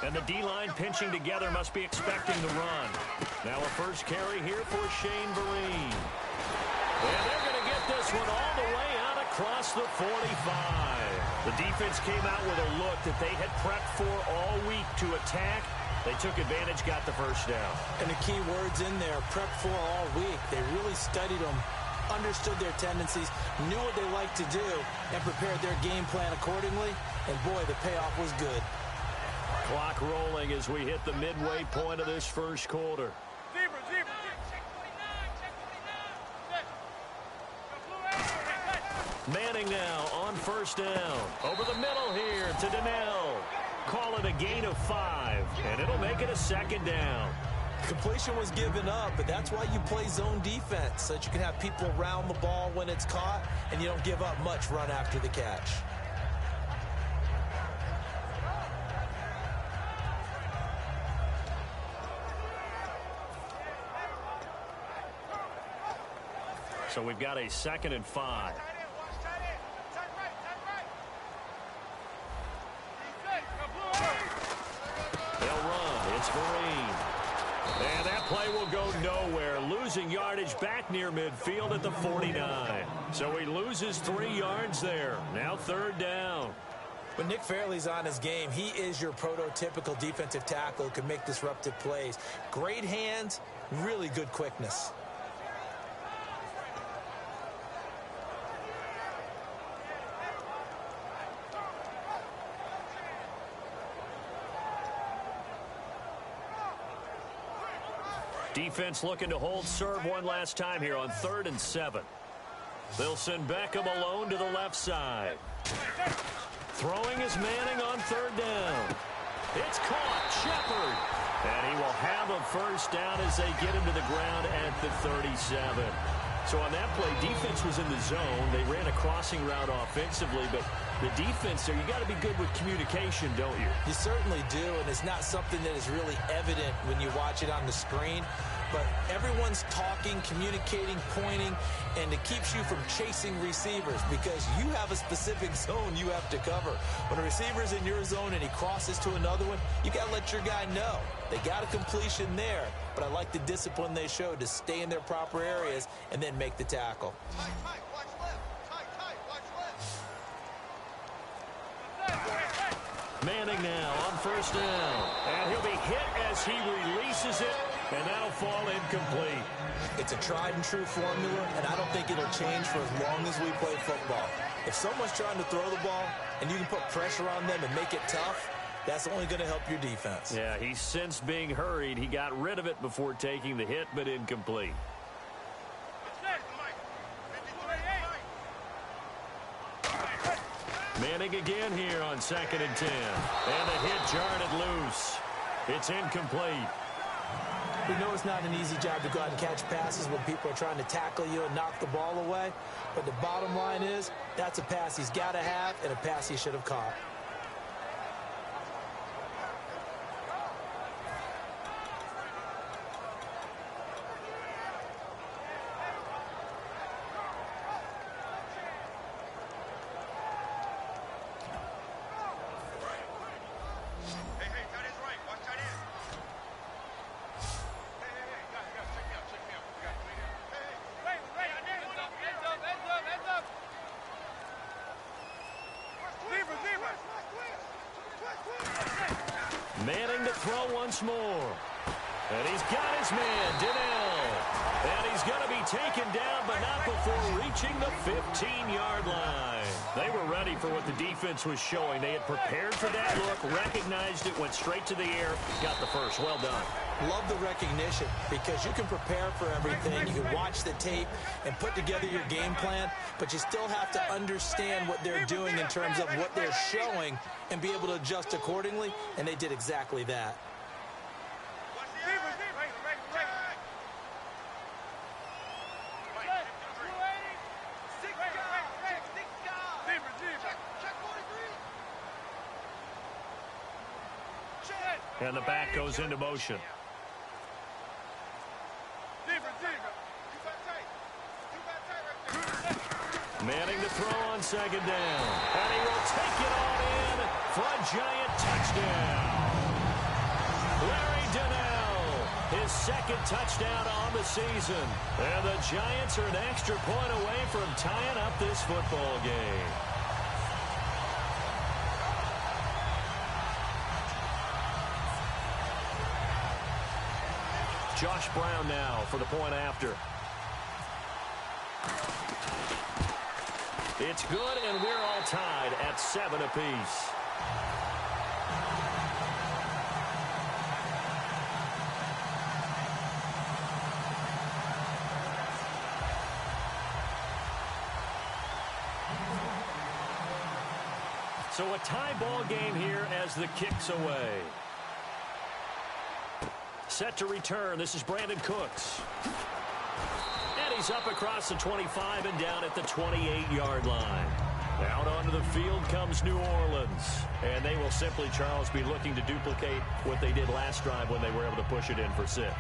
And the D-line pinching together must be expecting the run. Now a first carry here for Shane Vereen. And they're going to get this one all the way out across the 45. The defense came out with a look that they had prepped for all week to attack. They took advantage, got the first down. And the key words in there, prepped for all week. They really studied them, understood their tendencies, knew what they liked to do, and prepared their game plan accordingly. And boy, the payoff was good. Clock rolling as we hit the midway point of this first quarter. Manning now on first down. Over the middle here to Donnell. Call it a gain of 5, and it'll make it a second down. Completion was given up, but that's why you play zone defense, so that you can have people around the ball when it's caught, and you don't give up much run after the catch. So we've got a 2nd and 5. They'll run. It's Vereen. And that play will go nowhere. Losing yardage back near midfield at the 49. So he loses 3 yards there. Now 3rd down. When Nick Fairley's on his game, he is your prototypical defensive tackle who can make disruptive plays. Great hands, really good quickness. Defense looking to hold serve one last time here on 3rd and 7. They'll send Beckham alone to the left side. Throwing is Manning on 3rd down. It's caught. Shepard. And he will have a first down as they get him to the ground at the 37. So on that play, defense was in the zone. They ran a crossing route offensively, but the defense there, you got to be good with communication, don't you? You certainly do, and it's not something that is really evident when you watch it on the screen. But everyone's talking, communicating, pointing, and it keeps you from chasing receivers because you have a specific zone you have to cover. When a receiver's in your zone and he crosses to another one, you got to let your guy know. They got a completion there, but I like the discipline they showed to stay in their proper areas and then make the tackle. Manning now on first down. And he'll be hit as he releases it, and that'll fall incomplete. It's a tried-and-true formula, and I don't think it'll change for as long as we play football. If someone's trying to throw the ball and you can put pressure on them and make it tough, that's only going to help your defense. Yeah, he sensed being hurried. He got rid of it before taking the hit, but incomplete. Manning again here on 2nd and 10. And the hit jarred it loose. It's incomplete. We know it's not an easy job to go out and catch passes when people are trying to tackle you and knock the ball away. But the bottom line is, that's a pass he's got to have and a pass he should have caught. Manning to throw once more. And he's got his man, Donnell. And he's going to be taken down, but not before reaching the 15-yard line. They were ready for what the defense was showing. They had prepared for that look, recognized it, went straight to the air, got the first. Well done. Love the recognition because you can prepare for everything. You can watch the tape and put together your game plan, but you still have to understand what they're doing in terms of what they're showing and be able to adjust accordingly, and they did exactly that. And the back goes into motion. Manning to throw on 2nd down. And he will take it all in for a giant touchdown. Larry Donnell, his second touchdown on the season. And the Giants are an extra point away from tying up this football game. Josh Brown now for the point after. It's good, and we're all tied at 7 apiece. So a tie ball game here as the kick's away. Set to return. This is Brandon Cooks. And he's up across the 25 and down at the 28-yard line. Out onto the field comes New Orleans. And they will simply, Charles, be looking to duplicate what they did last drive when they were able to push it in for 6.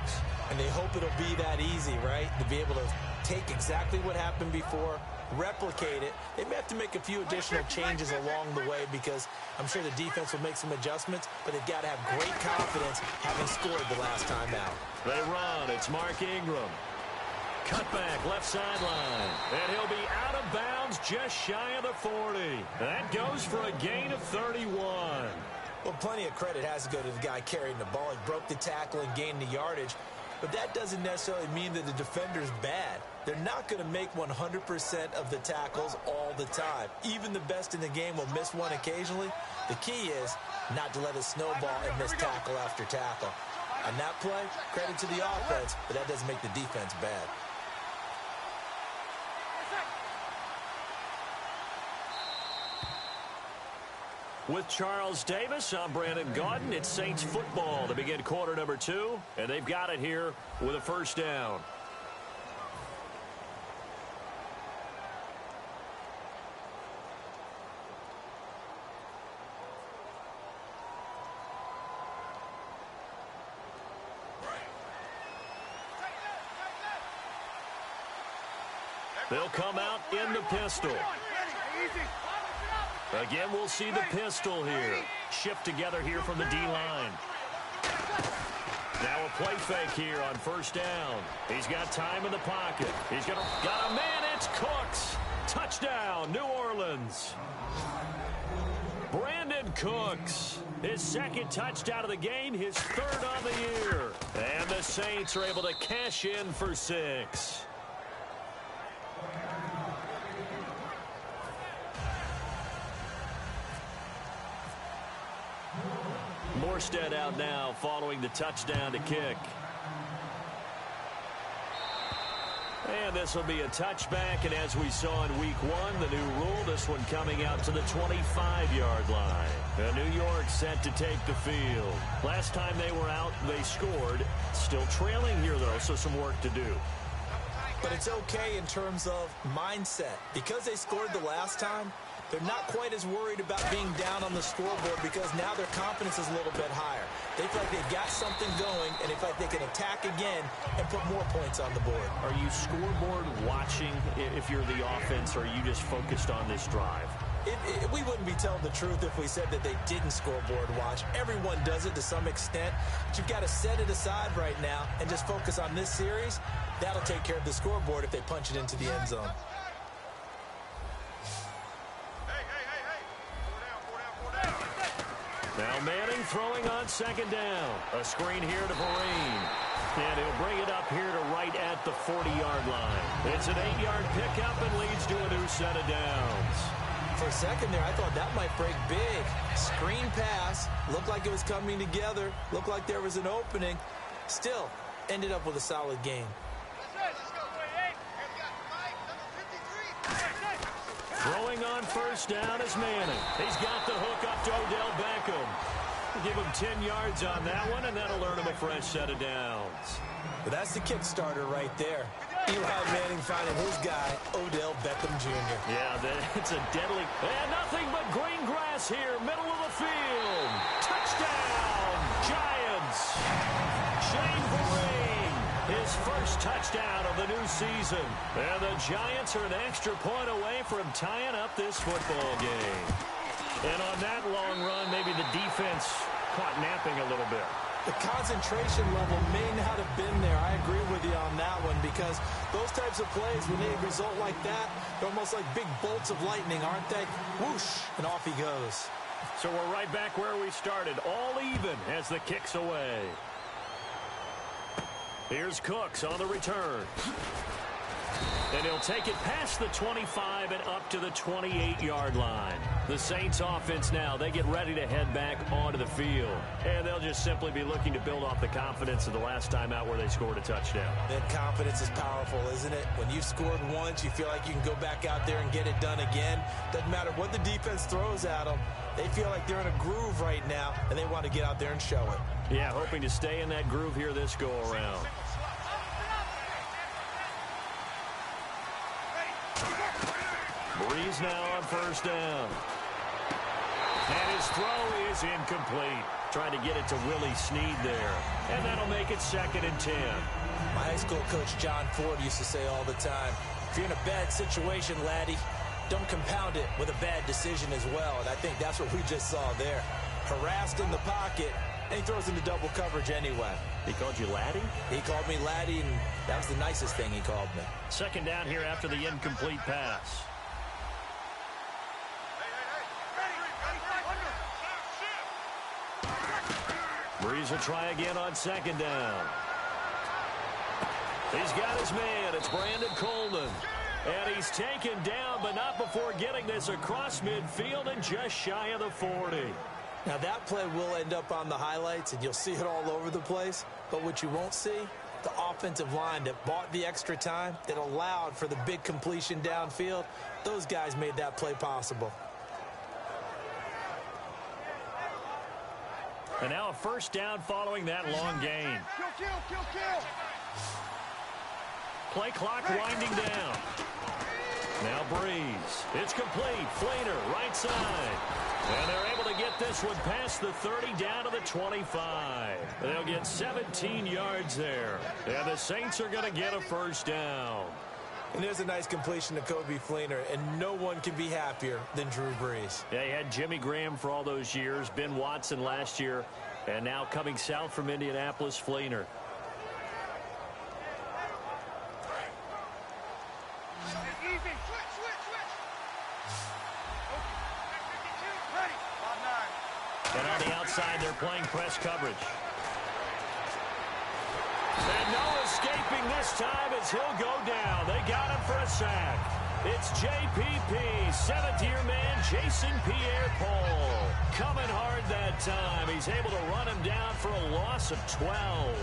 And they hope it'll be that easy, right? To be able to take exactly what happened before, replicate it. They may have to make a few additional changes along the way because I'm sure the defense will make some adjustments, but they've got to have great confidence having scored the last time out. They run. It's Mark Ingram. Cutback, left sideline. And he'll be out of bounds just shy of the 40. That goes for a gain of 31. Well, plenty of credit has to go to the guy carrying the ball. He broke the tackle and gained the yardage. But that doesn't necessarily mean that the defender's bad. They're not going to make 100% of the tackles all the time. Even the best in the game will miss one occasionally. The key is not to let it snowball and miss tackle after tackle. On that play, credit to the offense, but that doesn't make the defense bad. With Charles Davis, I'm Brandon Gaudin. It's Saints football to begin quarter number 2, and they've got it here with a first down. They'll come out in the pistol. Again, we'll see the pistol here. Shift together here from the D-line. Now a play fake here on first down. He's got time in the pocket. He's got a man. It's Cooks. Touchdown, New Orleans. Brandon Cooks. His second touchdown of the game, his third on the year. And the Saints are able to cash in for 6. Morstead out now following the touchdown to kick. And this will be a touchback, and as we saw in week 1, the new rule, this one coming out to the 25-yard line. New York set to take the field. Last time they were out, they scored. Still trailing here, though, so some work to do. But it's okay in terms of mindset. Because they scored the last time, they're not quite as worried about being down on the scoreboard because now their confidence is a little bit higher. They feel like they've got something going, and they feel like they can attack again and put more points on the board. Are you scoreboard watching if you're the offense, or are you just focused on this drive? We wouldn't be telling the truth if we said that they didn't scoreboard watch. Everyone does it to some extent. But you've got to set it aside right now and just focus on this series. That'll take care of the scoreboard if they punch it into the end zone. Now Manning throwing on second down. A screen here to Vereen. And he'll bring it up here to right at the 40-yard line. It's an 8-yard pickup and leads to a new set of downs. For a second there, I thought that might break big. Screen pass. Looked like it was coming together. Looked like there was an opening. Still, ended up with a solid game. Throwing on first down is Manning. He's got the hook up to Odell Beckham. Give him 10 yards on that one, and that'll earn him a fresh set of downs. But that's the kickstarter right there. Eli Manning finding his guy, Odell Beckham Jr. Yeah, it's a deadly... And nothing but green grass here, middle of the field. Touchdown, Giants. Shane Vereen, his first touchdown of the new season. And the Giants are an extra point away from tying up this football game. And on that long run, maybe the defense caught napping a little bit. The concentration level may not have been there. I agree with you on that one because those types of plays, when they result like that, they're almost like big bolts of lightning, aren't they? Whoosh, and off he goes. So we're right back where we started, all even as the kick's away. Here's Cooks on the return. And he'll take it past the 25 and up to the 28-yard line. The Saints offense now, they get ready to head back onto the field. And they'll just simply be looking to build off the confidence of the last time out where they scored a touchdown. And confidence is powerful, isn't it? When you've scored once, you feel like you can go back out there and get it done again. Doesn't matter what the defense throws at them. They feel like they're in a groove right now, and they want to get out there and show it. Yeah, hoping to stay in that groove here this go-around. Breeze now on first down. And his throw is incomplete. Trying to get it to Willie Snead there. And that'll make it 2nd and 10. My high school coach, John Ford, used to say all the time, if you're in a bad situation, laddie, don't compound it with a bad decision as well. And I think that's what we just saw there. Harassed in the pocket, and he throws into double coverage anyway. He called you laddie? He called me laddie, and that was the nicest thing he called me. 2nd down here after the incomplete pass. Breeze will try again on 2nd down. He's got his man. It's Brandon Coleman. And he's taken down, but not before getting this across midfield and just shy of the 40. Now, that play will end up on the highlights, and you'll see it all over the place. But what you won't see, the offensive line that bought the extra time, that allowed for the big completion downfield, those guys made that play possible. And now a 1st down following that long gain. Kill. Play clock winding down. Now Breeze. It's complete. Flater, right side. And they're able to get this one past the 30 down to the 25. They'll get 17 yards there. And the Saints are going to get a 1st down. And there's a nice completion to Kobe Fleener, and no one can be happier than Drew Brees. Yeah, he had Jimmy Graham for all those years, Ben Watson last year, and now coming south from Indianapolis, Fleener. And on the outside, they're playing press coverage. And no escaping this time as he'll go down. They got him for a sack. It's JPP, 7th-year man, Jason Pierre-Paul. Coming hard that time. He's able to run him down for a loss of 12.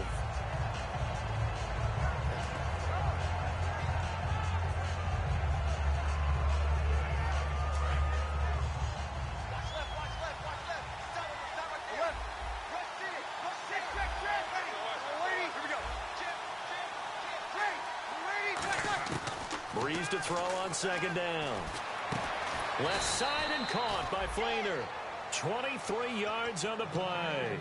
Breeze to throw on 2nd down. Left side and caught by Fleener. 23 yards on the play.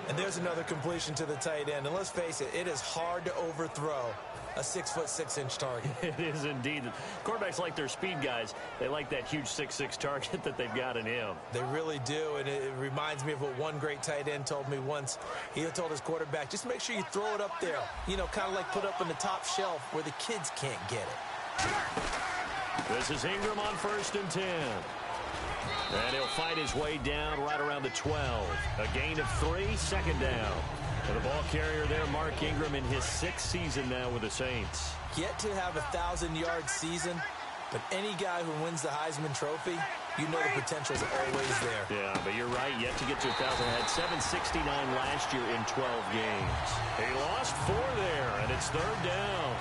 And there's another completion to the tight end. And let's face it, it is hard to overthrow a 6'6" target. It is indeed. Quarterbacks like their speed guys. They like that huge 6'6" target that they've got in him. They really do, and it reminds me of what one great tight end told me once. He told his quarterback, just make sure you throw it up there. You know, kind of like put up in the top shelf where the kids can't get it. This is Ingram on 1st and 10. And he'll fight his way down right around the 12. A gain of 3, 2nd down. And the ball carrier there, Mark Ingram, in his 6th season now with the Saints. Yet to have a 1,000-yard season, but any guy who wins the Heisman Trophy, you know the potential's always there. Yeah, but you're right. Yet to get to 1,000. Had 769 last year in 12 games. He lost 4 there, and it's 3rd down.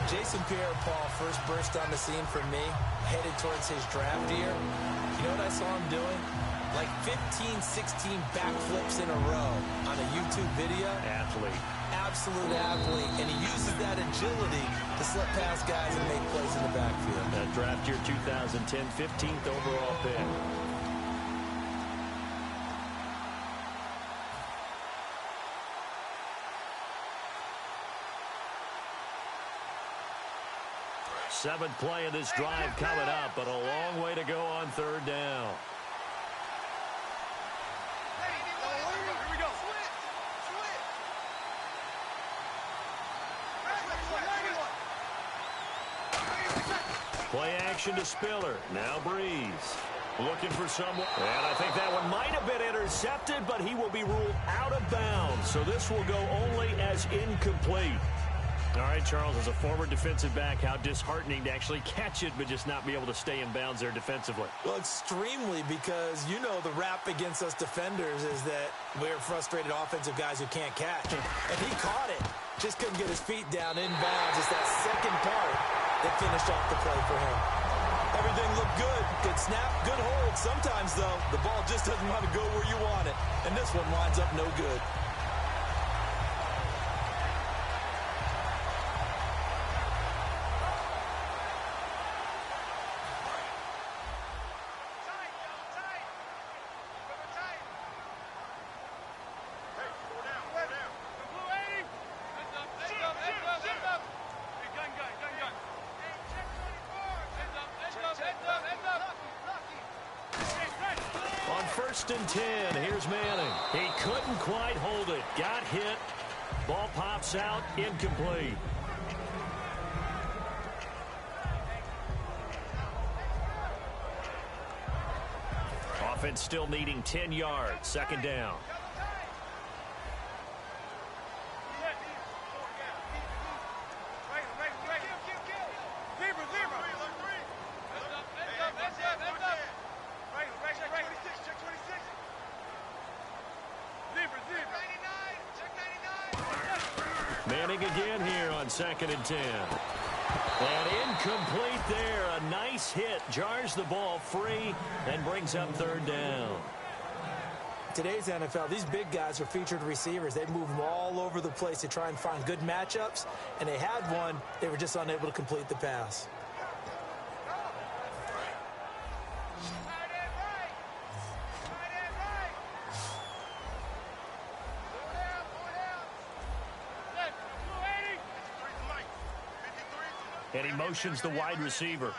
Jason Pierre-Paul first burst on the scene for me, headed towards his draft year. You know what I saw him doing? Like 15, 16 backflips in a row on a YouTube video. Athlete. Absolute athlete. And he uses that agility to slip past guys and make plays in the backfield. That draft year 2010, 15th overall pick. Seventh play of this drive coming up, but a long way to go on 3rd down. action to Spiller. Now Breeze. Looking for someone. And I think that one might have been intercepted, but he will be ruled out of bounds. So this will go only as incomplete. All right, Charles, as a former defensive back, how disheartening to actually catch it but just not be able to stay in bounds there defensively. Well, extremely, because you know the rap against us defenders is that we're frustrated offensive guys who can't catch. And he caught it. Just couldn't get his feet down in bounds. It's that second part that finished off the play for him. Everything looked good. Good snap, good hold. Sometimes, though, the ball just doesn't want to go where you want it. And this one winds up no good. On 1st and 10, here's Manning. He couldn't quite hold it. Got hit. Ball pops out. Incomplete. Offense still needing 10 yards. 2nd down. Manning again here on 2nd and 10. And incomplete there. A nice hit. Jars the ball free and brings up 3rd down. Today's NFL, these big guys are featured receivers. They move them all over the place to try and find good matchups. And they had one. They were just unable to complete the pass. And he motions the wide receiver.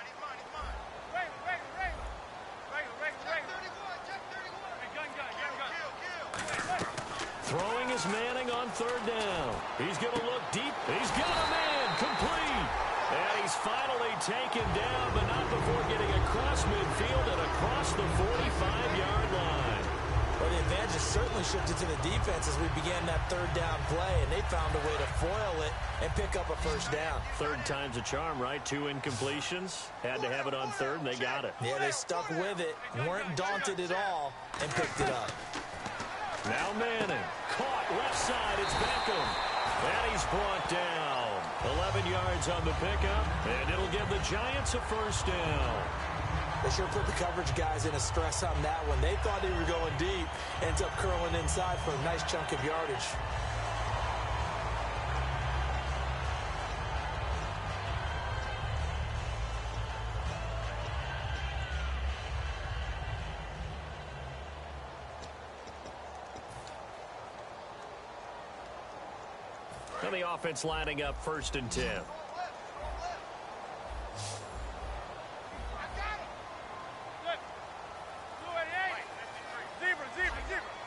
Throwing is Manning on 3rd down. He's going to look deep. He's got a man. Complete. And he's finally taken down, but not before getting across midfield and across the 45-yard line. Well, the advantage has certainly shifted to the defense as we began that 3rd down play, and they found a way to foil it and pick up a 1st down. 3rd time's a charm, right? 2 incompletions. Had to have it on 3rd, and they got it. Yeah, they stuck with it, weren't daunted at all, and picked it up. Now Manning. Caught left side. It's Beckham. And he's brought down. 11 yards on the pickup, and it'll give the Giants a 1st down. They sure put the coverage guys in a stress on that one. They thought they were going deep. Ends up curling inside for a nice chunk of yardage. And the offense lining up 1st and 10.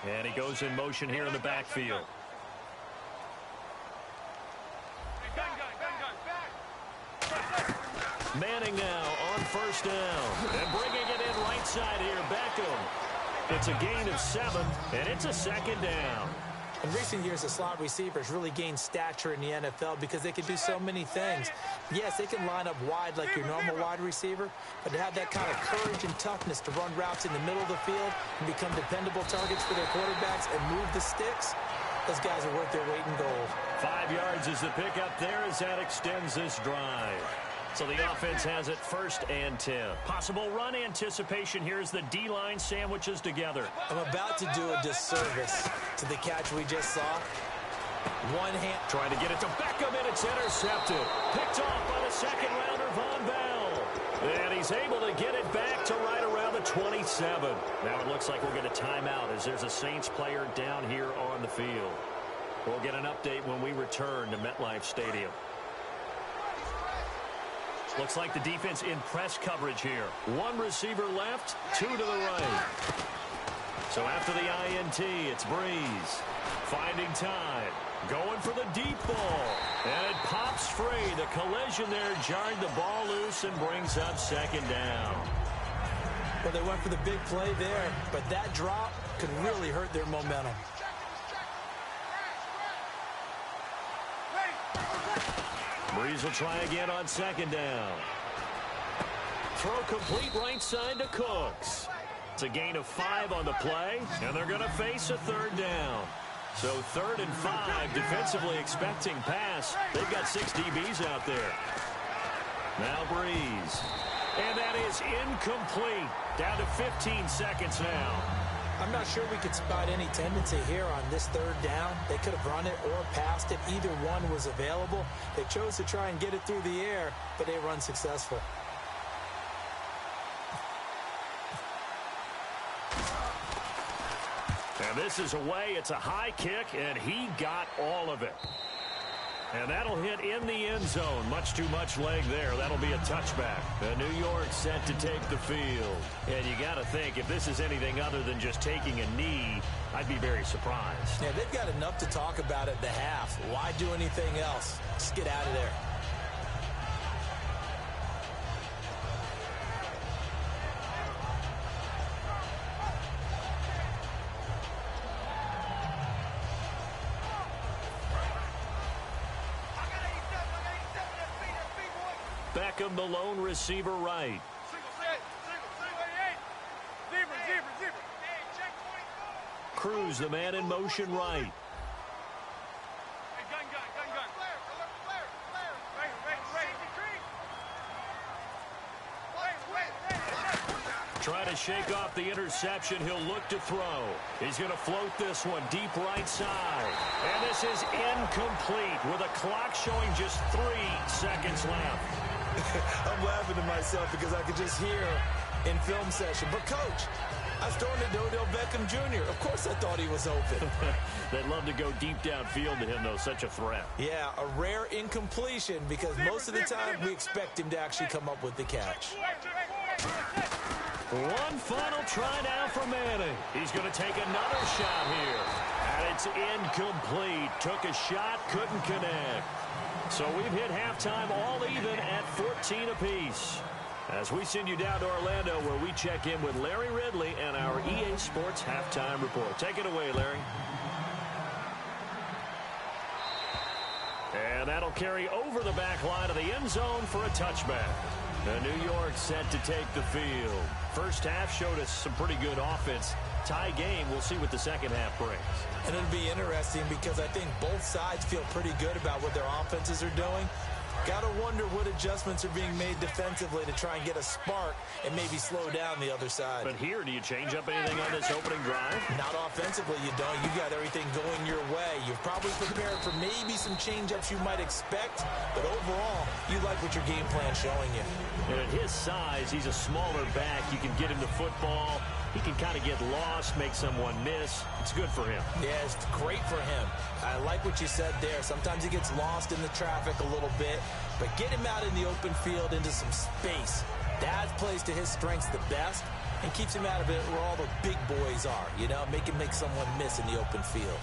And he goes in motion here in the backfield. Manning now on 1st down. And bringing it in right side here, Beckham. It's a gain of 7, and it's a 2nd down. In recent years, the slot receivers really gained stature in the NFL because they can do so many things. Yes, they can line up wide like your normal wide receiver, but to have that kind of courage and toughness to run routes in the middle of the field and become dependable targets for their quarterbacks and move the sticks, those guys are worth their weight in gold. 5 yards is the pickup there as that extends this drive. So the offense has it 1st and 10. Possible run anticipation here as the D-line sandwiches together. I'm about to do a disservice to the catch we just saw. One hand. Trying to get it to Beckham, and it's intercepted. Picked off by the 2nd rounder, Von Bell. And he's able to get it back to right around the 27. Now it looks like we'll get a timeout as there's a Saints player down here on the field. We'll get an update when we return to MetLife Stadium. Looks like the defense in press coverage here. 1 receiver left, 2 to the right. So after the INT, it's Breeze. Finding time. Going for the deep ball. And it pops free. The collision there jarred the ball loose and brings up second down. Well, they went for the big play there, but that drop could really hurt their momentum. Breeze will try again on second down. Throw complete right side to Cooks. It's a gain of 5 on the play, and they're going to face a third down. So 3rd and 5, defensively expecting pass. They've got 6 DBs out there. Now Breeze. And that is incomplete. Down to 15 seconds now. I'm not sure we could spot any tendency here on this third down. They could have run it or passed it. Either one was available. They chose to try and get it through the air, but they were unsuccessful. And this is away. It's a high kick, and he got all of it. And that'll hit in the end zone. Much too much leg there. That'll be a touchback. And New York set to take the field. And you got to think, if this is anything other than just taking a knee, I'd be very surprised. Yeah, they've got enough to talk about at the half. Why do anything else? Just get out of there. Beckham, the lone receiver, right. Cruz, the man in motion, right. Try to shake off the interception. He'll look to throw. He's going to float this one deep right side. And this is incomplete with a clock showing just 3 seconds left. I'm laughing to myself because I could just hear in film session. But, Coach, I was throwing to Odell Beckham Jr. Of course I thought he was open. They'd love to go deep downfield to him, though. Such a threat. Yeah, a rare incompletion because most of the time we expect him to actually come up with the catch. One final try now for Manning. He's going to take another shot here. And it's incomplete. Took a shot, couldn't connect. So we've hit halftime all even at 14 apiece. As we send you down to Orlando, where we check in with Larry Ridley and our EA Sports Halftime Report. Take it away, Larry. And that'll carry over the back line of the end zone for a touchback. The New York set to take the field. First half showed us some pretty good offense. Tie game. We'll see what the second half brings. And it'll be interesting because I think both sides feel pretty good about what their offenses are doing. Got to wonder what adjustments are being made defensively to try and get a spark and maybe slow down the other side. But here, do you change up anything on this opening drive? Not offensively, you don't. You got everything going your way. You've probably prepared for maybe some change-ups you might expect, but overall, you like what your game plan's showing you. And at his size, he's a smaller back. You can get him the football. He can kind of get lost, make someone miss. It's good for him. Yeah, it's great for him. I like what you said there. Sometimes he gets lost in the traffic a little bit, but get him out in the open field into some space. That plays to his strengths the best and keeps him out of it where all the big boys are, you know, make someone miss in the open field.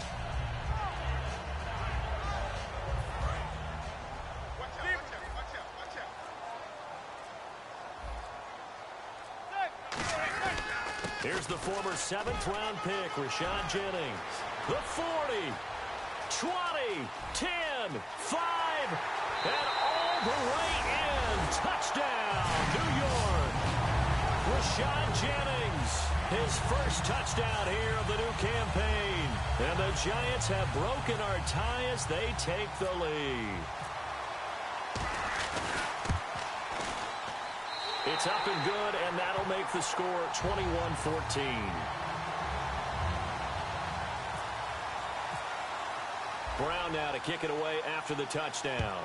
Here's the former 7th-round pick, Rashad Jennings. The 40, 20, 10, 5, and all the way in. Touchdown, New York. Rashad Jennings, his first touchdown here of the new campaign. And the Giants have broken our tie as they take the lead. It's up and good, and that'll make the score 21-14. Brown now to kick it away after the touchdown.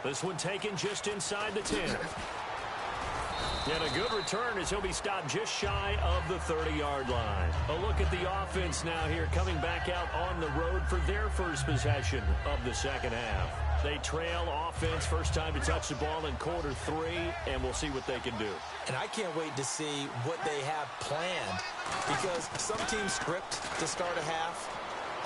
This one taken just inside the 10. And a good return as he'll be stopped just shy of the 30-yard line. A look at the offense now here, coming back out on the road for their first possession of the second half. They trail offense, first time to touch the ball in quarter 3, and we'll see what they can do. And I can't wait to see what they have planned, because some teams script to start a half.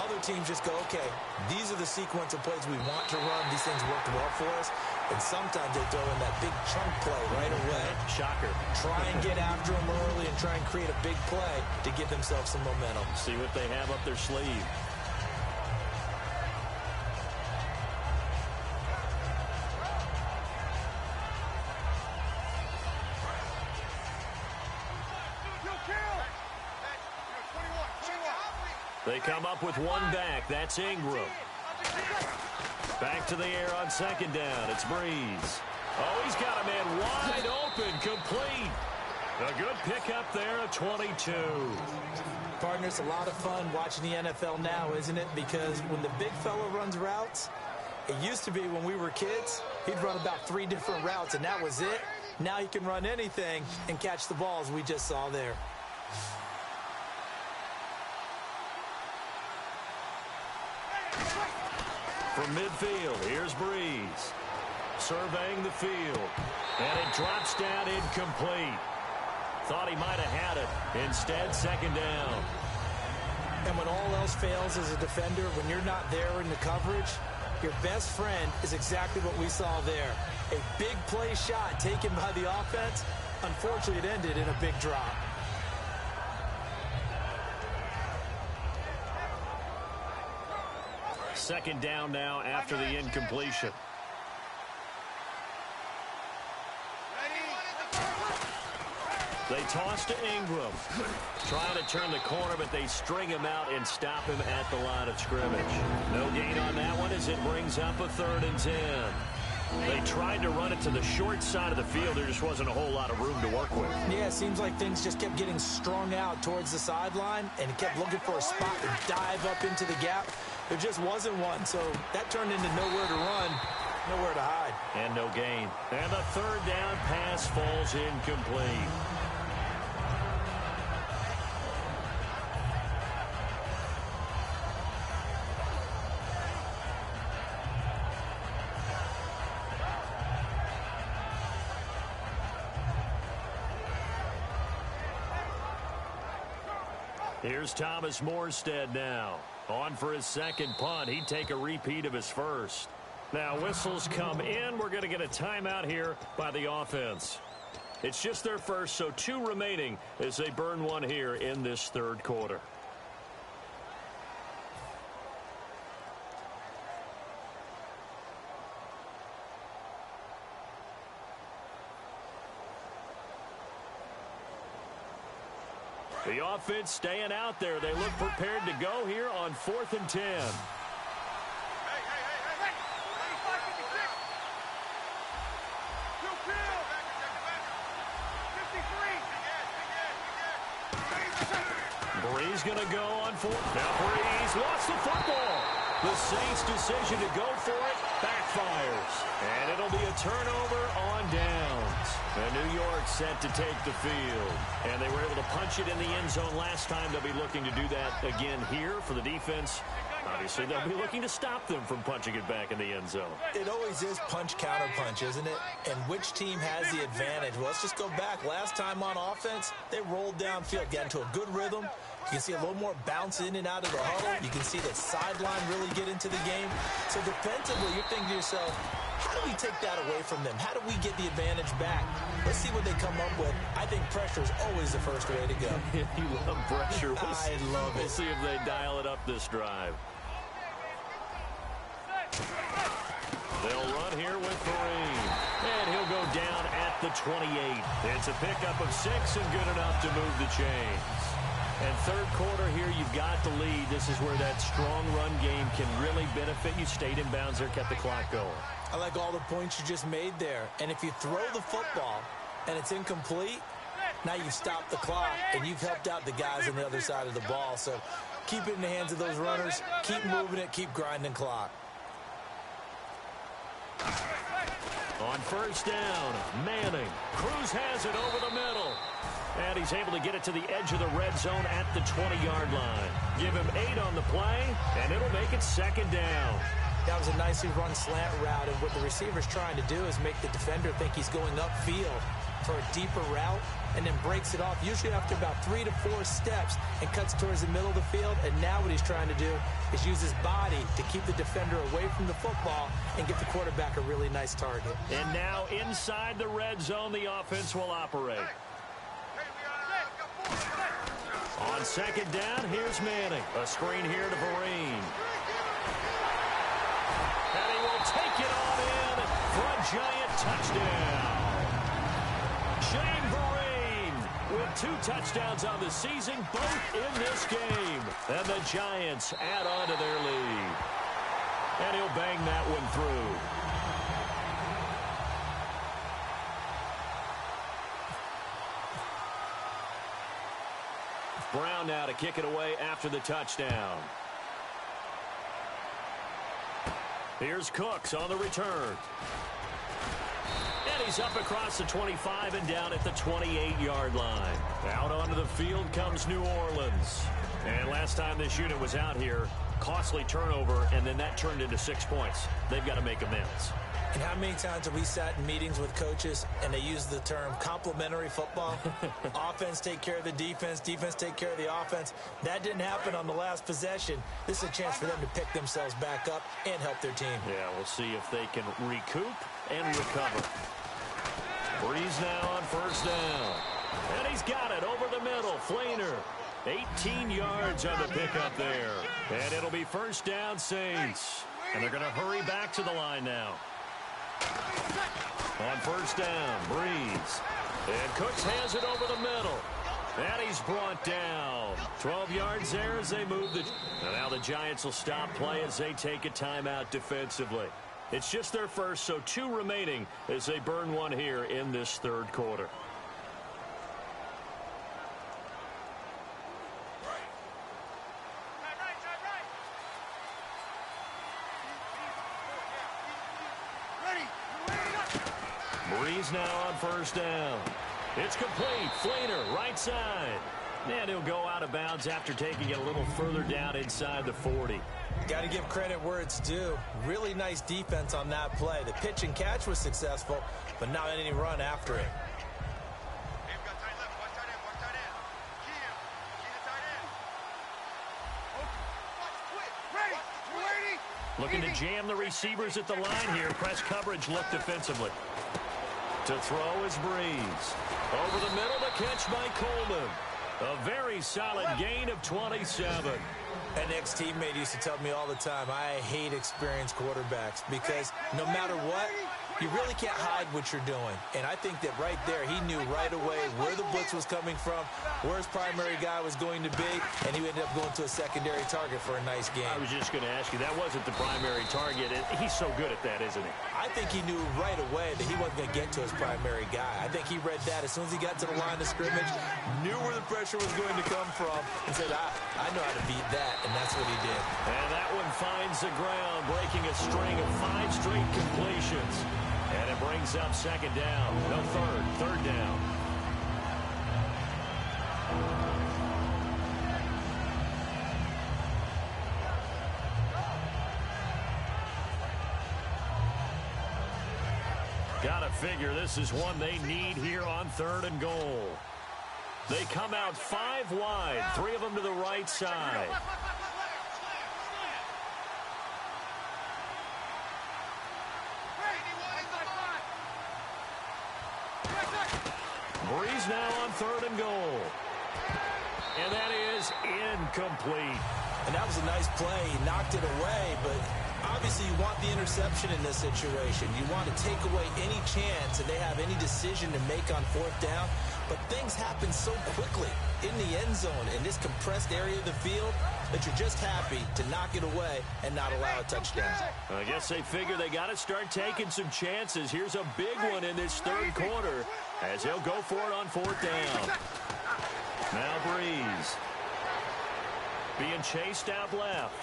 Other teams just go, okay, these are the sequence of plays we want to run. These things worked well for us. And sometimes they throw in that big chunk play right away. Shocker. Try and get after them early and try and create a big play to give themselves some momentum. See what they have up their sleeve. They come up with one back. That's Ingram. Back to the air on second down. It's Breeze. Oh, he's got a man wide open, complete. A good pickup there at 22. Partner, it's a lot of fun watching the NFL now, isn't it? Because when the big fella runs routes, it used to be when we were kids, he'd run about 3 different routes, and that was it. Now he can run anything and catch the balls we just saw there. From midfield, here's Breeze. Surveying the field. And it drops down incomplete. Thought he might have had it. Instead, second down. And when all else fails as a defender, when you're not there in the coverage, your best friend is exactly what we saw there. A big play shot taken by the offense. Unfortunately, it ended in a big drop. Second down now after the incompletion. They toss to Ingram. Trying to turn the corner, but they string him out and stop him at the line of scrimmage. No gain on that one as it brings up a 3rd and 10. They tried to run it to the short side of the field. There just wasn't a whole lot of room to work with. Yeah, it seems like things just kept getting strung out towards the sideline, and he kept looking for a spot to dive up into the gap. There just wasn't one, so that turned into nowhere to run, nowhere to hide. And no gain. And the 3rd down pass falls incomplete. Here's Thomas Morstead now. On for his second punt. He'd take a repeat of his first. Now whistles come in. We're going to get a timeout here by the offense. It's just their first, so 2 remaining as they burn one here in this 3rd quarter. The offense staying out there. They look prepared to go here on 4th and 10. Breeze going to go on 4th. Now Breeze lost the football. The Saints' decision to go for it backfires. And it'll be a turnover on downs. And New York set to take the field. And they were able to punch it in the end zone last time. They'll be looking to do that again here for the defense. Obviously, they'll be looking to stop them from punching it back in the end zone. It always is punch-counter-punch, isn't it? And which team has the advantage? Well, let's just go back. Last time on offense, they rolled downfield, got into a good rhythm. You can see a little more bounce in and out of the huddle. You can see that sideline really get into the game. So defensively, you're thinking to yourself, how do we take that away from them? How do we get the advantage back? Let's see what they come up with. I think pressure is always the first way to go. You love pressure. I love it. We'll see if they dial it up this drive. They'll run here with Kareem. And he'll go down at the 28. It's a pickup of 6 and good enough to move the chains. And 3rd quarter here, you've got the lead. This is where that strong run game can really benefit you. Stayed in bounds there, kept the clock going. I like all the points you just made there. And if you throw the football and it's incomplete, now you've stopped the clock and you've helped out the guys on the other side of the ball. So keep it in the hands of those runners. Keep moving it. Keep grinding clock. On 1st down, Manning. Cruz has it over the middle. And he's able to get it to the edge of the red zone at the 20-yard line. Give him 8 on the play, and it'll make it 2nd down. That was a nicely run slant route, and what the receiver's trying to do is make the defender think he's going upfield for a deeper route, and then breaks it off, usually after about 3 to 4 steps, and cuts towards the middle of the field. And now what he's trying to do is use his body to keep the defender away from the football and give the quarterback a really nice target. And now inside the red zone, the offense will operate. On second down, here's Manning. A screen here to Vereen. And he will take it on in for a Giant touchdown. Shane Vereen with 2 touchdowns on the season, both in this game. And the Giants add on to their lead. And he'll bang that one through. Brown now to kick it away after the touchdown. Here's Cooks on the return. And he's up across the 25 and down at the 28-yard line. Out onto the field comes New Orleans. And last time this unit was out here, costly turnover, and then that turned into 6 points. They've got to make amends. And how many times have we sat in meetings with coaches and they use the term complementary football? Offense take care of the defense, defense take care of the offense. That didn't happen on the last possession. This is a chance for them to pick themselves back up and help their team. Yeah, we'll see if they can recoup and recover. Breeze now on first down. And he's got it over the middle. Flainer, 18 yards on the pickup there. And it'll be first down, Saints. And they're going to hurry back to the line now. On first down, Breeze. And Cooks has it over the middle. And he's brought down. 12 yards there as they move the... And now the Giants will stop play as they take a timeout defensively. It's just their first, so 2 remaining as they burn one here in this third quarter. Breeze now on first down. It's complete. Flainer, right side. And he'll go out of bounds after taking it a little further down inside the 40. Got to give credit where it's due. Really nice defense on that play. The pitch and catch was successful, but not any run after it. Looking to jam the receivers at the line here. Press coverage look defensively. To throw is Breeze. Over the middle, the catch by Coleman. A very solid gain of 27. An ex-teammate used to tell me all the time, I hate experienced quarterbacks because no matter what, you really can't hide what you're doing. And I think that right there, he knew right away where the blitz was coming from, where his primary guy was going to be, and he ended up going to a secondary target for a nice game. I was just going to ask you, that wasn't the primary target. He's so good at that, isn't he? I think he knew right away that he wasn't going to get to his primary guy. I think he read that as soon as he got to the line of scrimmage, knew where the pressure was going to come from, and said, I know how to beat that, and that's what he did. And that one finds the ground, breaking a string of 5 straight completions. And it brings up second down. No, third down. Gotta figure this is one they need here on 3rd and goal. They come out 5 wide, 3 of them to the right side. Breeze now on 3rd and goal. And that is incomplete. And that was a nice play. He knocked it away, but obviously you want the interception in this situation. You want to take away any chance that they have any decision to make on 4th down. But things happen so quickly in the end zone in this compressed area of the field that you're just happy to knock it away and not allow a touchdown. I guess they figure they got to start taking some chances. Here's a big one in this third quarter as he'll go for it on 4th down. Now Breeze being chased out left.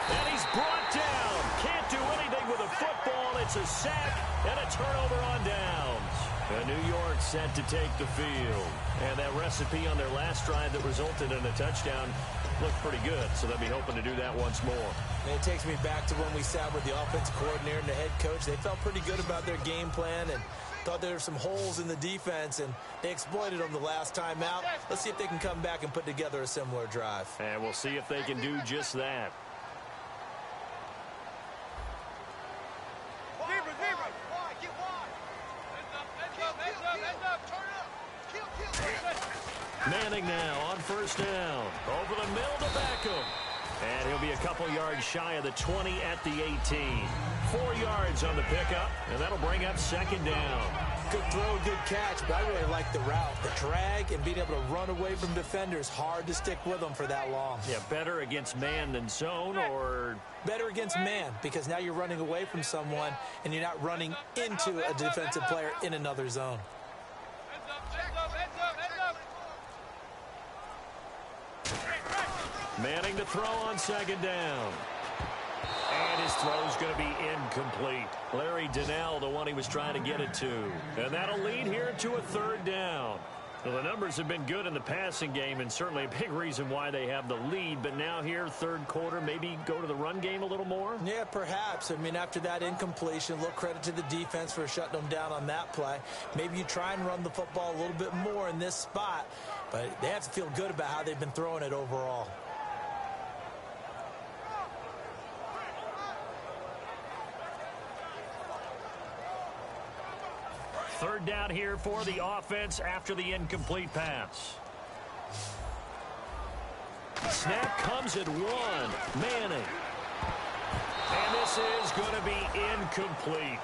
And he's brought down. Can't do anything with a football. It's a sack and a turnover on downs. And New York set to take the field. And that recipe on their last drive that resulted in a touchdown looked pretty good, so they'll be hoping to do that once more. And it takes me back to when we sat with the offensive coordinator and the head coach. They felt pretty good about their game plan and thought there were some holes in the defense, and they exploited them the last time out. Let's see if they can come back and put together a similar drive. And we'll see if they can do just that. Manning now on first down. Over the middle to Beckham. And he'll be a couple yards shy of the 20 at the 18. 4 yards on the pickup, and that'll bring up second down. Good throw, good catch, but I really like the route. The drag and being able to run away from defenders, hard to stick with them for that long. Yeah, better against man than zone, or? Better against man, because now you're running away from someone, and you're not running into a defensive player in another zone. Manning to throw on second down. And his throw's going to be incomplete. Larry Donnell, the one he was trying to get it to. And that'll lead here to a third down. Well, the numbers have been good in the passing game, and certainly a big reason why they have the lead. But now here, third quarter, maybe go to the run game a little more? Yeah, perhaps. I mean, after that incompletion, a little credit to the defense for shutting them down on that play. Maybe you try and run the football a little bit more in this spot. But they have to feel good about how they've been throwing it overall. Third down here for the offense after the incomplete pass. Snap comes at 1. Manning. And this is going to be incomplete.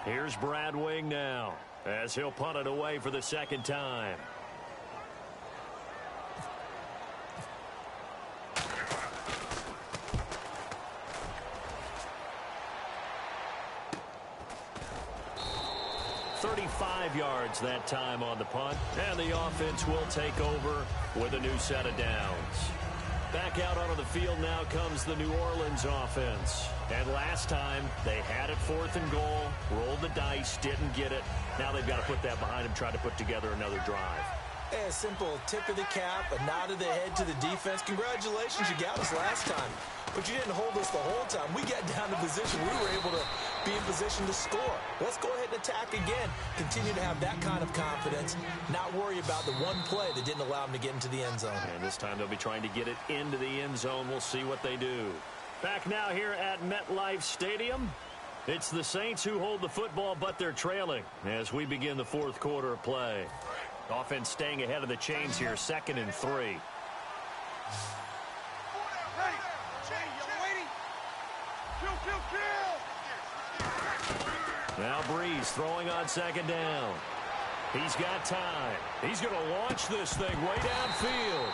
Here's Brad Wing now as he'll punt it away for the second time. Yards that time on the punt, and the offense will take over with a new set of downs. Back out onto the field now comes the New Orleans offense. And last time they had it 4th and goal, rolled the dice, didn't get it. Now they've got to put that behind them, try to put together another drive. A simple tip of the cap, a nod of the head to the defense. Congratulations, you got us last time. But you didn't hold us the whole time. We got down to position. We were able to be in position to score. Let's go ahead and attack again. Continue to have that kind of confidence. Not worry about the one play that didn't allow them to get into the end zone. And this time they'll be trying to get it into the end zone. We'll see what they do. Back now here at MetLife Stadium. It's the Saints who hold the football, but they're trailing as we begin the fourth quarter of play. Offense staying ahead of the chains here, 2nd and 3. Now Breeze throwing on second down. He's got time. He's going to launch this thing way downfield.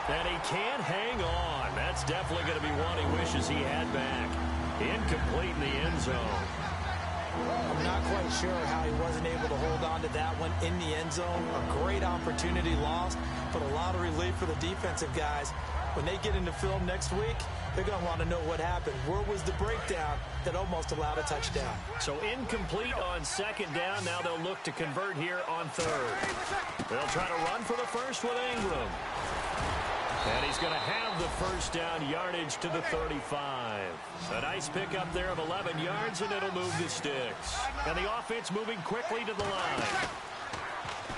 And he can't hang on. That's definitely going to be one he wishes he had back. Incomplete in the end zone. I'm not quite sure how he wasn't able to hold on to that one in the end zone. A great opportunity lost, but a lot of relief for the defensive guys. When they get into film next week, they're going to want to know what happened. Where was the breakdown that almost allowed a touchdown? So incomplete on second down. Now they'll look to convert here on third. They'll try to run for the first with Ingram. And he's going to have the first down, yardage to the 35. A nice pickup there of 11 yards, and it'll move the sticks. And the offense moving quickly to the line.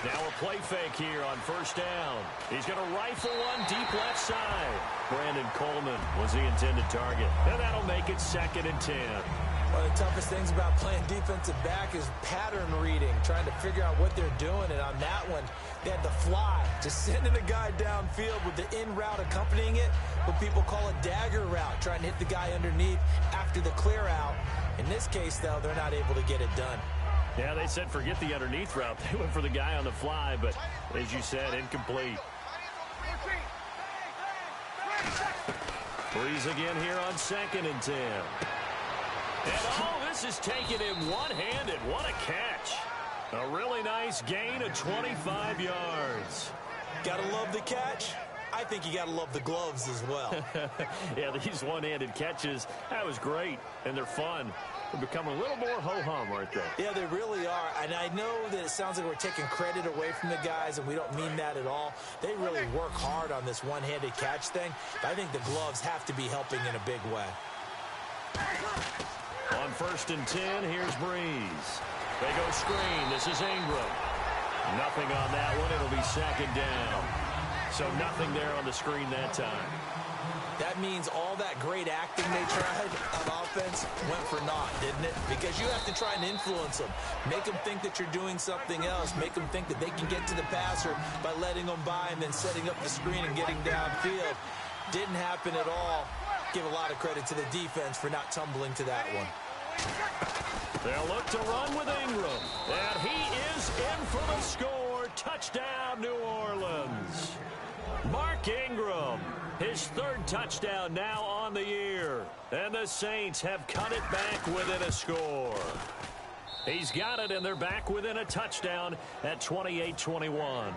Now a play fake here on first down. He's going to rifle one deep left side. Brandon Coleman was the intended target. And that'll make it 2nd and 10. One of the toughest things about playing defensive back is pattern reading, trying to figure out what they're doing. And on that one, they had the fly, just sending a guy downfield with the in route accompanying it, what people call a dagger route, trying to hit the guy underneath after the clear out. In this case, though, they're not able to get it done. Yeah, they said forget the underneath route. They went for the guy on the fly, but as you said, incomplete. Breeze again here on 2nd and 10. And oh, this is taking him one-handed. What a catch. A really nice gain of 25 yards. Gotta love the catch. I think you gotta love the gloves as well. Yeah, these one-handed catches, that was great, and they're fun. They become a little more ho-hum, aren't they? Yeah, they really are. And I know that it sounds like we're taking credit away from the guys, and we don't mean that at all. They really work hard on this one-handed catch thing. But I think the gloves have to be helping in a big way. On 1st and 10, here's Breeze. They go screen. This is Ingram. Nothing on that one. It'll be 2nd down. So nothing there on the screen that time. That means all that great acting they tried on offense went for naught, didn't it? Because you have to try and influence them. Make them think that you're doing something else. Make them think that they can get to the passer by letting them by and then setting up the screen and getting downfield. Didn't happen at all. Give a lot of credit to the defense for not tumbling to that one. They'll look to run with Ingram. And he is in for the score. Touchdown, New Orleans. Mark Ingram, his 3rd touchdown now on the year. And the Saints have cut it back within a score. He's got it, and they're back within a touchdown at 28-21.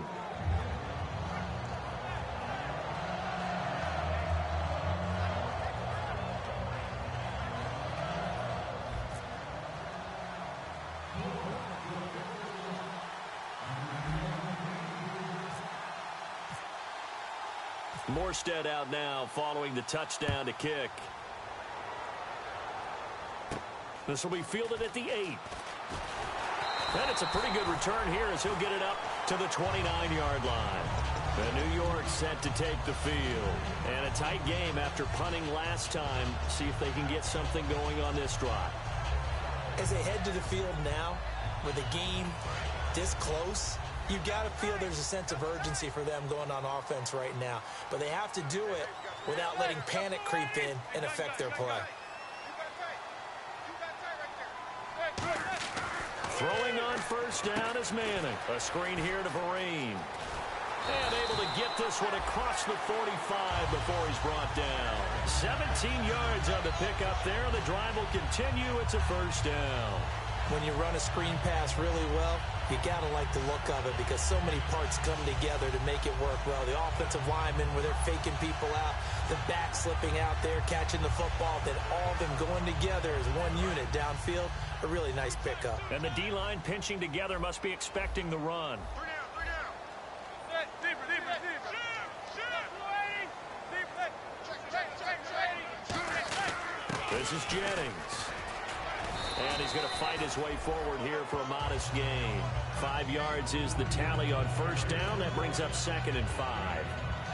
Morstead out now following the touchdown to kick. This will be fielded at the 8. And it's a pretty good return here as he'll get it up to the 29-yard line. The New York set to take the field. And a tight game after punting last time. See if they can get something going on this drive. As they head to the field now, with the game this close, you've got to feel there's a sense of urgency for them going on offense right now. But they have to do it without letting panic creep in and affect their play. Throwing on 1st down is Manning. A screen here to Vereen. And able to get this one across the 45 before he's brought down. 17 yards on the pickup there. The drive will continue. It's a 1st down. When you run a screen pass really well, you got to like the look of it because so many parts come together to make it work well. The offensive linemen, where they're faking people out, the back slipping out there, catching the football, then all of them going together as one unit downfield. A really nice pickup. And the D-line pinching together must be expecting the run. This is Jennings. And he's going to fight his way forward here for a modest gain. 5 yards is the tally on 1st down. That brings up 2nd and 5.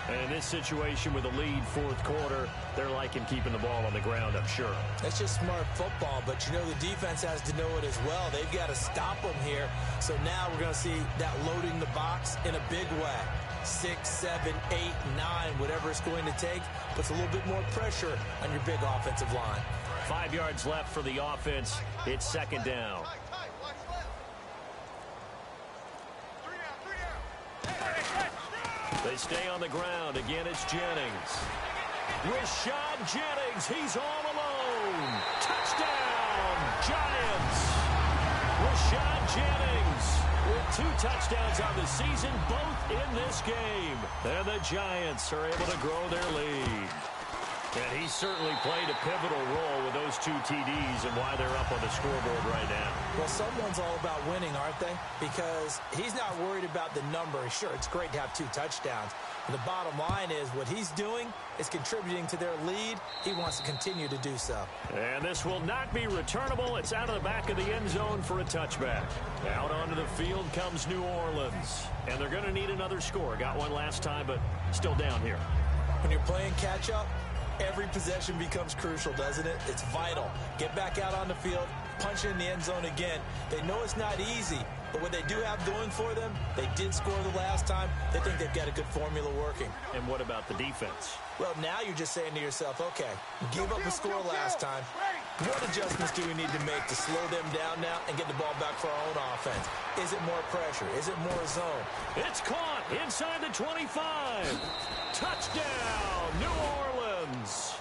And in this situation with a lead 4th quarter, they're liking keeping the ball on the ground, I'm sure. That's just smart football, but you know the defense has to know it as well. They've got to stop them here. So now we're going to see that loading the box in a big way. 6, 7, 8, 9, whatever it's going to take, puts a little bit more pressure on your big offensive line. 5 yards left for the offense. It's 2nd down. They stay on the ground. Again, it's Jennings. Rashad Jennings, he's all alone. Touchdown, Giants. Rashad Jennings with 2 touchdowns on the season, both in this game. And the Giants are able to grow their lead. And he certainly played a pivotal role with those 2 TDs and why they're up on the scoreboard right now. Well, someone's all about winning, aren't they? Because he's not worried about the number. Sure, it's great to have 2 touchdowns. But the bottom line is what he's doing is contributing to their lead. He wants to continue to do so. And this will not be returnable. It's out of the back of the end zone for a touchback. Out onto the field comes New Orleans. And they're going to need another score. Got one last time, but still down here. When you're playing catch-up, every possession becomes crucial, doesn't it? It's vital. Get back out on the field, punch it in the end zone again. They know it's not easy, but what they do have going for them, they did score the last time. They think they've got a good formula working. And what about the defense? Well, now you're just saying to yourself, okay, give up a score last time. What adjustments do we need to make to slow them down now and get the ball back for our own offense? Is it more pressure? Is it more zone? It's caught inside the 25. Touchdown, New Orleans.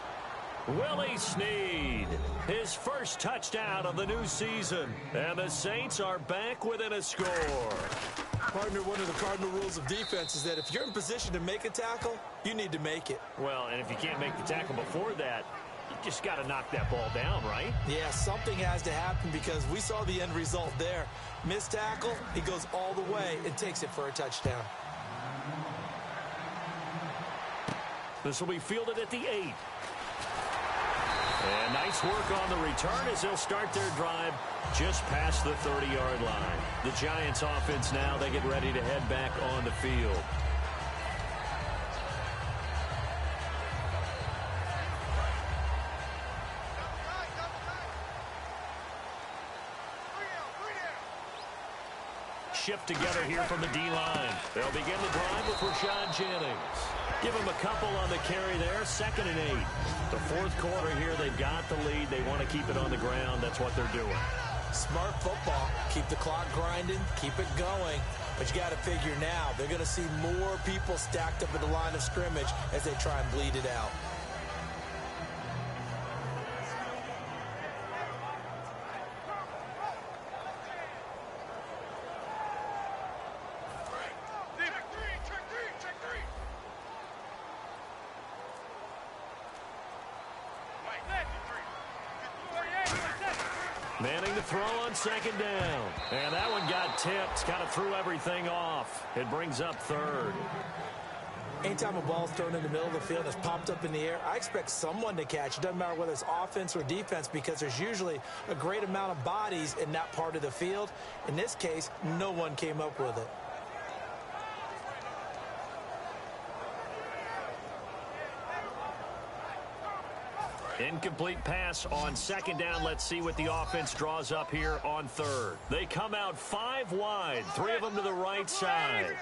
Willie Snead, his first touchdown of the new season. And the Saints are back within a score. Partner, one of the cardinal rules of defense is that if you're in position to make a tackle, you need to make it. Well, and if you can't make the tackle before that, you just got to knock that ball down, right? Yeah, something has to happen because we saw the end result there. Missed tackle, he goes all the way and takes it for a touchdown. This will be fielded at the 8. And nice work on the return as they'll start their drive just past the 30-yard line. The Giants offense now, they get ready to head back on the field. Shift together here from the D-line. They'll begin the drive with Rashad Jennings. Give him a couple on the carry there, 2nd and 8. The fourth quarter here, they've got the lead. They want to keep it on the ground. That's what they're doing. Smart football. Keep the clock grinding, keep it going. But you got to figure now, they're going to see more people stacked up at the line of scrimmage as they try and bleed it out. Manning to throw on 2nd down. And that one got tipped. Kind of threw everything off. It brings up 3rd. Anytime a ball's thrown in the middle of the field and it's popped up in the air, I expect someone to catch. It doesn't matter whether it's offense or defense because there's usually a great amount of bodies in that part of the field. In this case, no one came up with it. Incomplete pass on 2nd down. Let's see what the offense draws up here on 3rd. They come out 5 wide, 3 of them to the right side.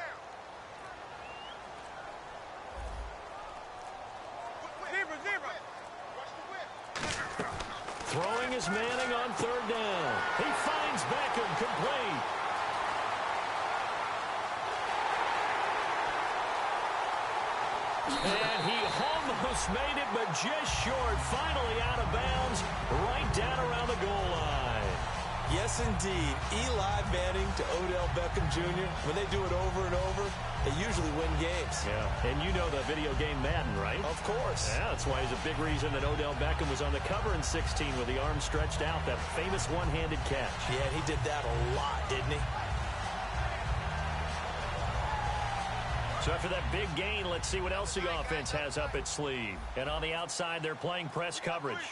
Throwing is Manning on 3rd down. He finds Beckham, complete. And he almost made it, but just short. Finally out of bounds, right down around the goal line. Yes, indeed. Eli Manning to Odell Beckham Jr. When they do it over and over, they usually win games. Yeah, and you know the video game Madden, right? Of course. Yeah, that's why he's a big reason that Odell Beckham was on the cover in 16 with the arm stretched out, that famous one-handed catch. Yeah, he did that a lot, didn't he? So after that big gain, let's see what else the offense has up its sleeve. And on the outside, they're playing press coverage.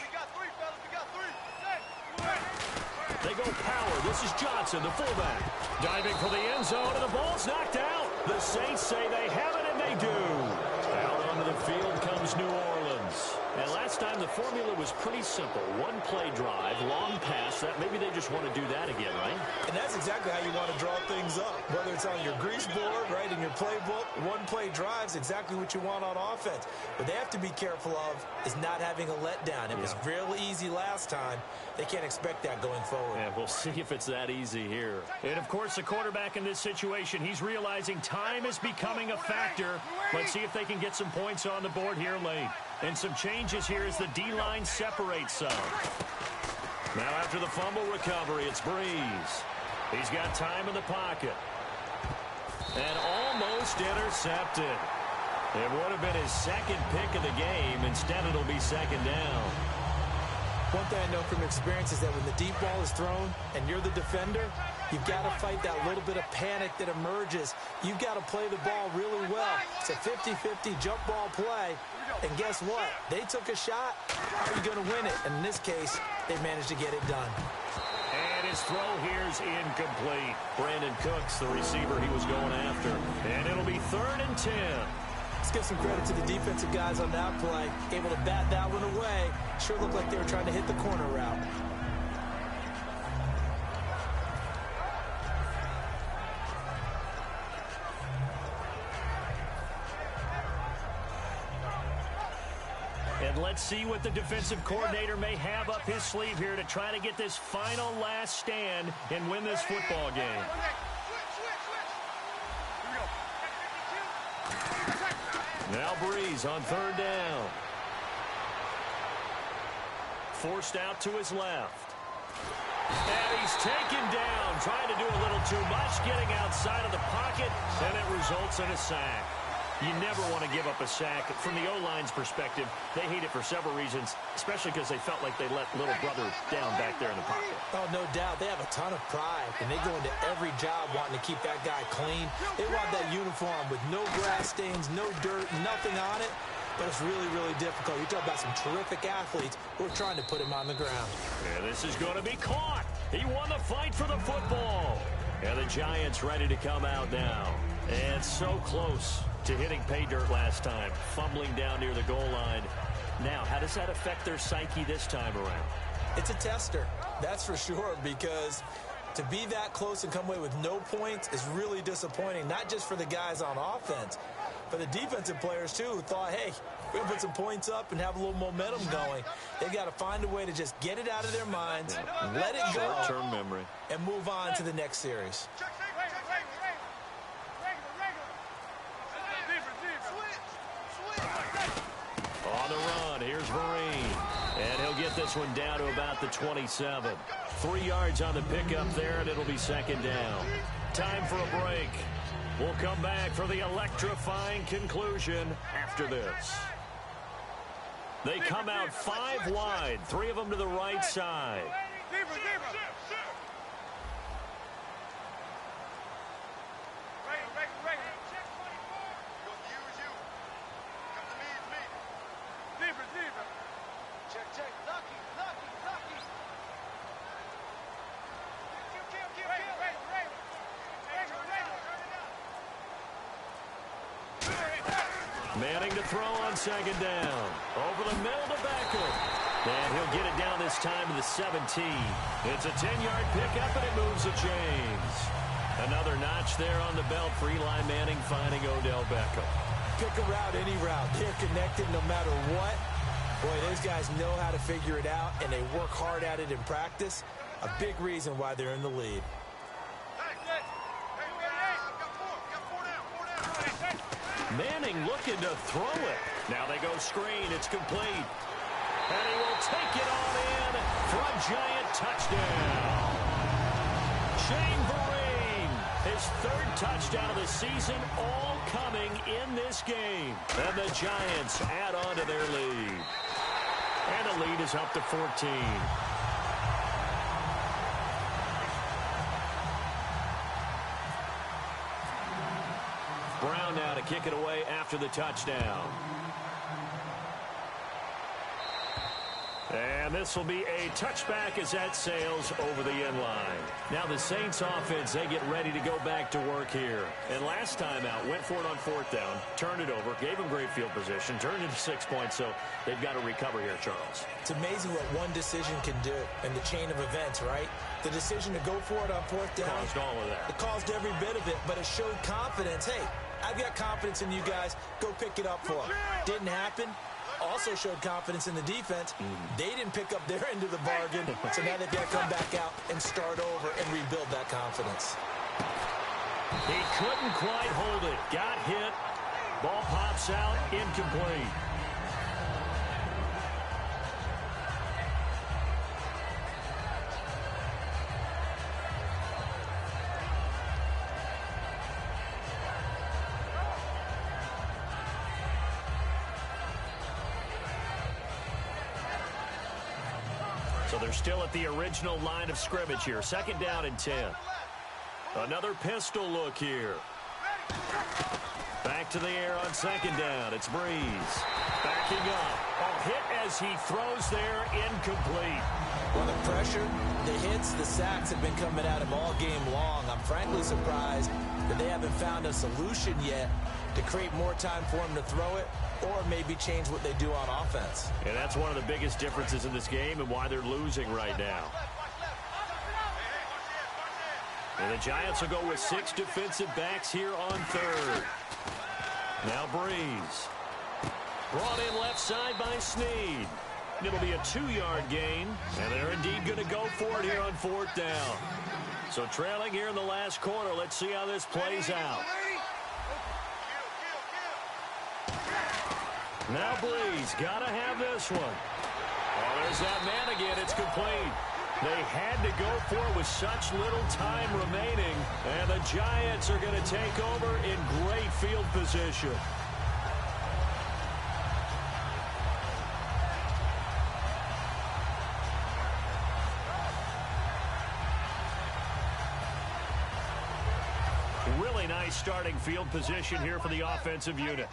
They go power. This is Johnson, the fullback. Diving for the end zone, and the ball's knocked out. The Saints say they have it, and they do. Out onto the field comes New Orleans. And last time, the formula was pretty simple. One play drive, long pass. That maybe they just want to do that again, right? And that's exactly how you want to draw things up. Whether it's on your grease board, right, in your playbook, one play drive's exactly what you want on offense. What they have to be careful of is not having a letdown. It was real easy last time. They can't expect that going forward. Yeah, we'll see if it's that easy here. And, of course, the quarterback in this situation, he's realizing time is becoming a factor. Let's see if they can get some points on the board here late. And some changes here as the D-line separates some. Now after the fumble recovery, it's Breeze. He's got time in the pocket. And almost intercepted. It would have been his 2nd pick of the game. Instead, it'll be 2nd down. One thing I know from experience is that when the deep ball is thrown and you're the defender, you've got to fight that little bit of panic that emerges. You've got to play the ball really well. It's a 50-50 jump ball play. And guess what? They took a shot. How are you going to win it? And in this case, they managed to get it done. And his throw here's incomplete. Brandon Cooks, the receiver he was going after. And it'll be 3rd and 10. Let's give some credit to the defensive guys on that play. Able to bat that one away. Sure looked like they were trying to hit the corner route. And let's see what the defensive coordinator may have up his sleeve here to try to get this final last stand and win this football game. Now Breeze on 3rd down. forced out to his left. And he's taken down, trying to do a little too much, getting outside of the pocket, and it results in a sack. You never want to give up a sack. From the O-line's perspective, they hate it for several reasons, especially because they felt like they let little brother down back there in the pocket. Oh, no doubt. They have a ton of pride, and they go into every job wanting to keep that guy clean. They want that uniform with no grass stains, no dirt, nothing on it. But it's really, really difficult. You're talking about some terrific athletes who are trying to put him on the ground. And this is going to be caught. He won the fight for the football. And the Giants ready to come out now. And so close to hitting pay dirt last time, fumbling down near the goal line. Now, how does that affect their psyche this time around? It's a tester, that's for sure, because to be that close and come away with no points is really disappointing, not just for the guys on offense, but the defensive players, too, who thought, hey, we're going to put some points up and have a little momentum going. They've got to find a way to just get it out of their minds, let it go, short-term memory, and move on to the next series. On the run, here's Vereen. And he'll get this one down to about the 27. 3 yards on the pickup there, and it'll be second down. Time for a break. We'll come back for the electrifying conclusion after this. They come out 5 wide, 3 of them to the right side. Manning to throw on second down. Over the middle to Beckham. And he'll get it down this time to the 17. It's a 10-yard pickup, and it moves the chains. Another notch there on the belt for Eli Manning, finding Odell Beckham. Pick a route, any route. They're connected no matter what. Boy, those guys know how to figure it out, and they work hard at it in practice. A big reason why they're in the lead. Manning looking to throw it. Now they go screen. It's complete. And he will take it on in for a giant touchdown. Shane Vereen, his 3rd touchdown of the season, all coming in this game. And the Giants add on to their lead. And the lead is up to 14. Brown now to kick it away after the touchdown. And this will be a touchback as that sails over the end line. Now the Saints offense, they get ready to go back to work here. And last time out, went for it on 4th down, turned it over, gave them great field position, turned it to 6 points, so they've got to recover here, Charles. It's amazing what one decision can do in the chain of events, right? The decision to go for it on 4th down. Caused all of that. It caused every bit of it, but it showed confidence. Hey, I've got confidence in you guys. Go pick it up for them. Didn't happen. Also showed confidence in the defense. They didn't pick up their end of the bargain, so now they've got to come back out and start over and rebuild that confidence. He couldn't quite hold it. Got hit. Ball pops out. Incomplete. So they're still at the original line of scrimmage here. 2nd down and 10. Another pistol look here. Back to the air on 2nd down. It's Breeze. Backing up. A hit as he throws there. Incomplete. Well, the pressure, the hits, the sacks have been coming at him all game long. I'm frankly surprised that they haven't found a solution yet to create more time for him to throw it, or maybe change what they do on offense. And that's one of the biggest differences in this game and why they're losing right now. And the Giants will go with 6 defensive backs here on 3rd. Now Breeze. Brought in left side by Snead. It'll be a 2-yard gain, and they're indeed going to go for it here on 4th down. So trailing here in the last quarter, let's see how this plays out. Now Breeze got to have this one. Oh, There's that man again. It's complete. They had to go for it with such little time remaining, and the Giants are going to take over in great field position. Really nice starting field position here for the offensive unit.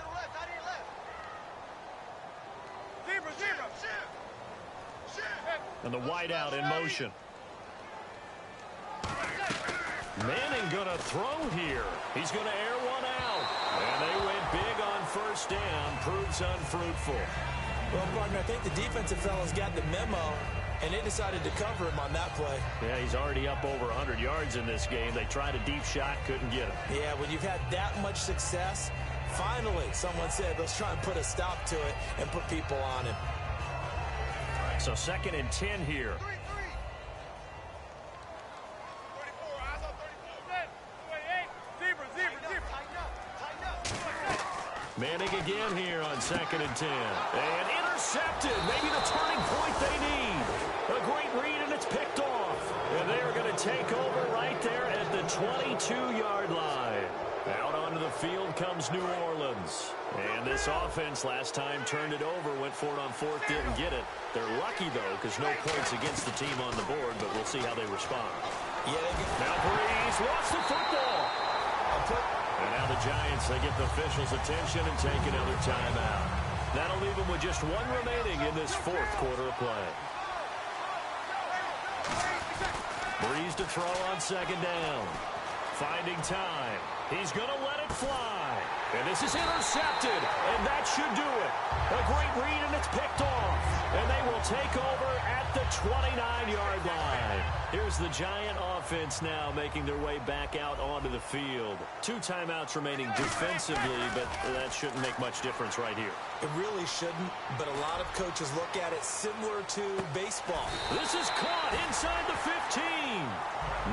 And the wideout in motion. Manning going to throw here. He's going to air one out. And they went big on first down. Proves unfruitful. Well, partner, I think the defensive fellas got the memo, and they decided to cover him on that play. Yeah, he's already up over 100 yards in this game. They tried a deep shot, couldn't get him. Yeah, when you've had that much success, finally, someone said, let's try and put a stop to it and put people on him. So 2nd and 10 here. Manning again here on 2nd and 10. And intercepted. Maybe the turning point they need. A great read, and it's picked off. And they're going to take over right there at the 22-yard line. Out onto the field comes New Orleans. And this offense last time turned it over, went for it on 4th, didn't get it. They're lucky, though, because no points against the team on the board, but we'll see how they respond. Now Breeze lost the football. And now the Giants, they get the officials' attention and take another timeout. That'll leave them with just one remaining in this 4th quarter of play. Breeze to throw on 2nd down. Finding time. He's going to let it fly. And this is intercepted. And that should do it. A great read, and it's picked off. And they will take over at the 29-yard line. Here's the Giant offense now making their way back out onto the field. 2 timeouts remaining defensively, but that shouldn't make much difference right here. It really shouldn't, but a lot of coaches look at it similar to baseball. This is caught inside the 15.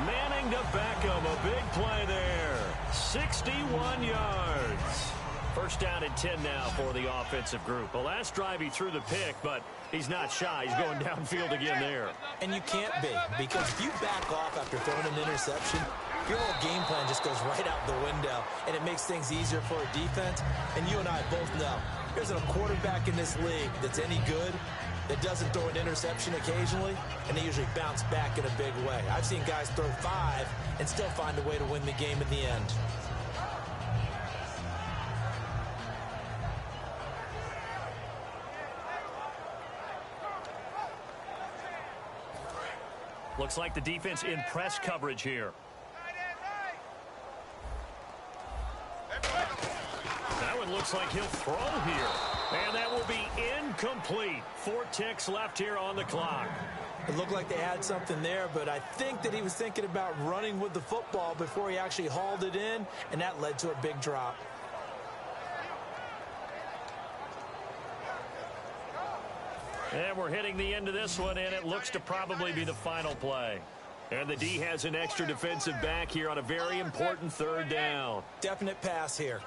Manning to Beckham, a big play there. 61 yards. First down and 10 now for the offensive group. The last drive he threw the pick, but he's not shy. He's going downfield again there. And you can't be, because if you back off after throwing an interception, your whole game plan just goes right out the window, and it makes things easier for a defense. And you and I both know, there's a quarterback in this league that's any good that doesn't throw an interception occasionally, and they usually bounce back in a big way. I've seen guys throw 5 and still find a way to win the game in the end. Looks like the defense in press coverage here. That one looks like he'll throw here. And that will be incomplete. 4 ticks left here on the clock. It looked like they had something there, but I think that he was thinking about running with the football before he actually hauled it in, and that led to a big drop. And we're hitting the end of this one, and it looks to probably be the final play. And the D has an extra defensive back here on a very important 3rd down. Definite pass here.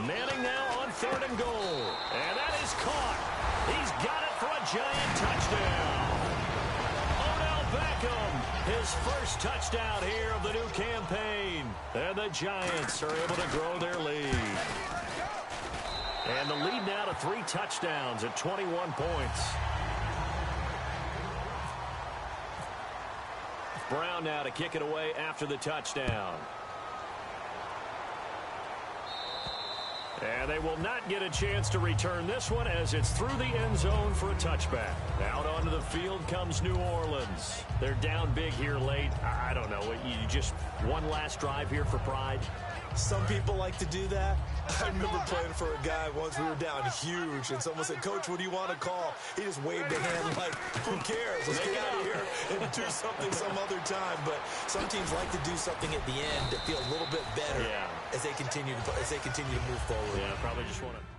Manning now on 3rd and goal. And that is caught. He's got it for a Giant touchdown. Beckham, his first touchdown here of the new campaign. And the Giants are able to grow their lead. And the lead now to 3 touchdowns at 21 points. Brown now to kick it away after the touchdown. And they will not get a chance to return this one as it's through the end zone for a touchback. Out onto the field comes New Orleans. They're down big here late. I don't know. You just one last drive here for pride? Some people like to do that. I remember playing for a guy once. We were down huge, and someone said, "Coach, what do you want to call?" He just waved a hand like, "Who cares? Let's get out of here and do something some other time." But some teams like to do something at the end to feel a little bit better as they continue to move forward. Yeah, probably just want to.